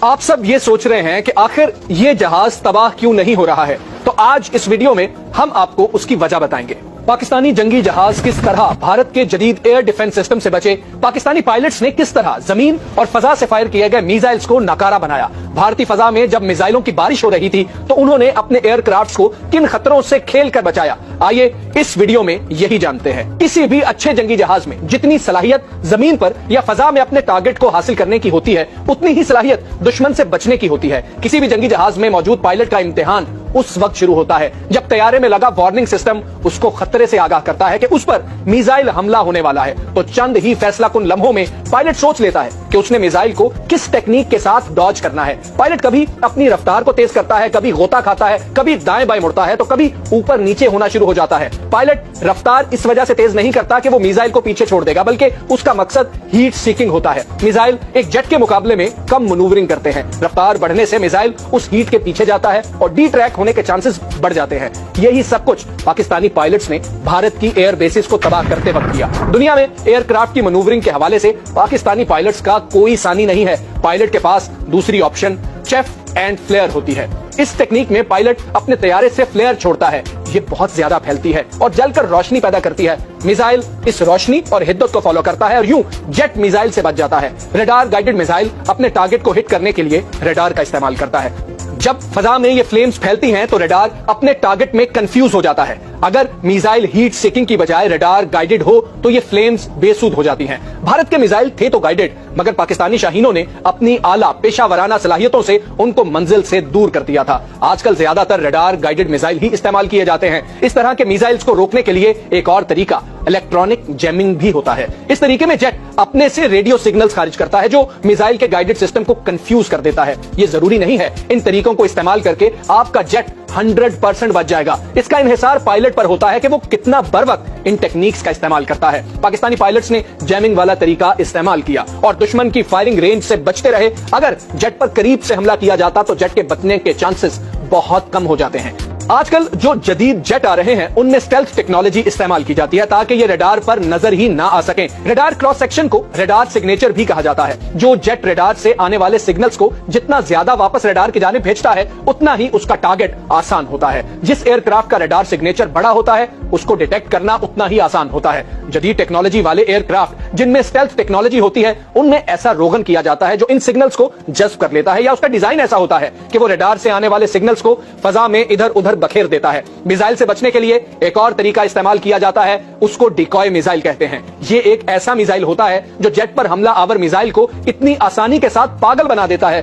آپ سب یہ سوچ رہے ہیں کہ آخر یہ جہاز تباہ کیوں نہیں ہو رہا ہے، تو آج اس ویڈیو میں ہم آپ کو اس کی وجہ بتائیں گے۔ پاکستانی جنگی جہاز کس طرح بھارت کے جدید ایئر ڈیفنس سسٹم سے بچے، پاکستانی پائلٹس نے کس طرح زمین اور فضا سے فائر کیے گئے میزائلز کو ناکارہ بنایا، بھارتی فضا میں جب میزائلوں کی بارش ہو رہی تھی تو انہوں نے اپنے ایئر کرافٹس کو کن خطروں سے کھیل کر بچایا، آئیے اس ویڈیو میں یہی جانتے ہیں۔ کسی بھی اچھے جنگی جہاز میں جتنی صلاحیت زمین پر یا فضا میں اپنے ٹارگٹ کو حاصل کرنے کی ہوتی ہے، اتنی ہی صلاحیت دشمن سے بچنے کی ہوتی ہے۔ کسی بھی جنگی جہاز میں موجود پائلٹ کا امتحان اس وقت شروع ہوتا ہے جب طیارے میں لگا وارننگ سسٹم اس کو خطرے سے آگاہ کرتا ہے کہ اس پر میزائل حملہ ہونے والا ہے، تو چند ہی فیصلہ کن لمحوں میں پائلٹ سوچ لیتا ہے کہ اس نے میزائل کو کس ٹیکنیک کے ساتھ ڈاج کرنا ہے۔ پائلٹ کبھی اپنی رفتار کو تیز کرتا ہے، کبھی غوطہ کھاتا ہے، کبھی دائیں بائیں مڑتا ہے، تو کبھی اوپر نیچے ہونا شروع ہو جاتا ہے۔ پائلٹ رفتار اس وجہ سے تیز نہیں کرتا کہ وہ میزائل کو پیچھے چھوڑ دے گا، بلکہ اس کا مقصد ہیٹ سیکنگ ہوتا ہے۔ میزائل ایک جیٹ کے مقابلے میں کم منورنگ کرتے ہیں، رفتار بڑھنے سے میزائل اس ہیٹ کے پیچھے جاتا ہے اور ڈی ٹریک ہونے کے چانسز بڑھ جاتے ہیں۔ یہی سب کچھ پاکستانی پائلٹس نے بھارت کی ایئر بیسز کو تباہ کرتے وقت کیا۔ دنیا میں ایئر کرافٹ کی منورنگ کے حوالے سے پاکستانی پائلٹس کا کوئی ثانی نہیں ہے۔ پائلٹ کے پاس دوسری آپشن چیف اینڈ فلیئر ہوتی ہے۔ اس ٹیکنیک میں پائلٹ اپنے طیارے سے فلیئر چھوڑتا ہے، یہ بہت زیادہ پھیلتی ہے اور جل کر روشنی پیدا کرتی ہے۔ میزائل اس روشنی اور حدت کو فالو کرتا ہے اور یوں جیٹ میزائل سے بچ جاتا ہے۔ ریڈار گائیڈڈ میزائل اپنے ٹارگٹ کو ہٹ کرنے کے لیے ریڈار کا استعمال کرتا ہے۔ جب فضا میں یہ فلیمز پھیلتی ہیں تو ریڈار اپنے ٹارگٹ میں کنفیوز ہو جاتا ہے۔ اگر میزائل ہیٹ سیکنگ کی بجائے ریڈار گائیڈڈ ہو تو یہ فلیمز بے سود ہو جاتی ہیں۔ بھارت کے میزائل تھے تو گائیڈڈ، مگر پاکستانی شاہینوں نے اپنی اعلیٰ پیشہ ورانہ صلاحیتوں سے ان کو منزل سے دور کر دیا تھا۔ آج کل زیادہ تر ریڈار گائیڈڈ میزائل ہی استعمال کیے جاتے ہیں۔ اس طرح کے میزائلز کو روکنے کے لیے ایک اور طریقہ الیکٹرانک جیمنگ بھی ہوتا ہے۔ اس طریقے میں جیٹ اپنے سے ریڈیو سگنلز خارج کرتا ہے جو میزائل کے گائیڈڈ سسٹم کو کنفیوز کر دیتا ہے۔ یہ ضروری نہیں ہے ان طریقوں کو استعمال کر کے آپ کا جیٹ 100% بچ جائے گا۔ اس کا انحصار پائلٹ پر ہوتا ہے کہ وہ کتنا بر وقت ان ٹیکنیکس کا استعمال کرتا ہے۔ پاکستانی پائلٹس نے جیمنگ والا طریقہ استعمال کیا اور دشمن کی فائرنگ رینج سے بچتے رہے۔ اگر جیٹ پر قریب سے حملہ کیا جاتا تو جیٹ کے بچنے کے چانسز بہت کم ہو جاتے ہیں۔ آج کل جو جدید جیٹ آ رہے ہیں ان میں اسٹیلتھ ٹیکنالوجی استعمال کی جاتی ہے تاکہ یہ ریڈار پر نظر ہی نہ آ سکیں۔ ریڈار کراس سیکشن کو ریڈار سگنیچر بھی کہا جاتا ہے۔ جو جیٹ ریڈار سے آنے والے سگنلز کو جتنا زیادہ واپس ریڈار کی جانب بھیجتا ہے اتنا ہی اس کا ٹارگٹ آسان ہوتا ہے۔ جس ایئر کرافٹ کا ریڈار سگنیچر بڑا ہوتا ہے اس کو ڈیٹیکٹ کرنا اتنا ہی آسان ہوتا ہے۔ جدید ٹیکنالوجی والے ایئر کرافٹ جن میں اسٹیلتھ ٹیکنالوجی ہوتی ہے ان میں ایسا روغن کیا جاتا ہے جو ان سگنلز کو جذب کر لیتا ہے، یا اس کا ڈیزائن ایسا ہوتا ہے کہ وہ ریڈار سے آنے والے سگنلز کو فضا میں ادھر ادھر بکھیر دیتا ہے۔ میزائل سے بچنے کے لیے ایک اور طریقہ استعمال کیا جاتا ہے، اس کو ڈیکوائے میزائل کہتے ہیں۔ یہ ایک ایسا میزائل ہوتا ہے جو جیٹ پر حملہ آور میزائل کو اتنی آسانی کے ساتھ پاگل بنا دیتا ہے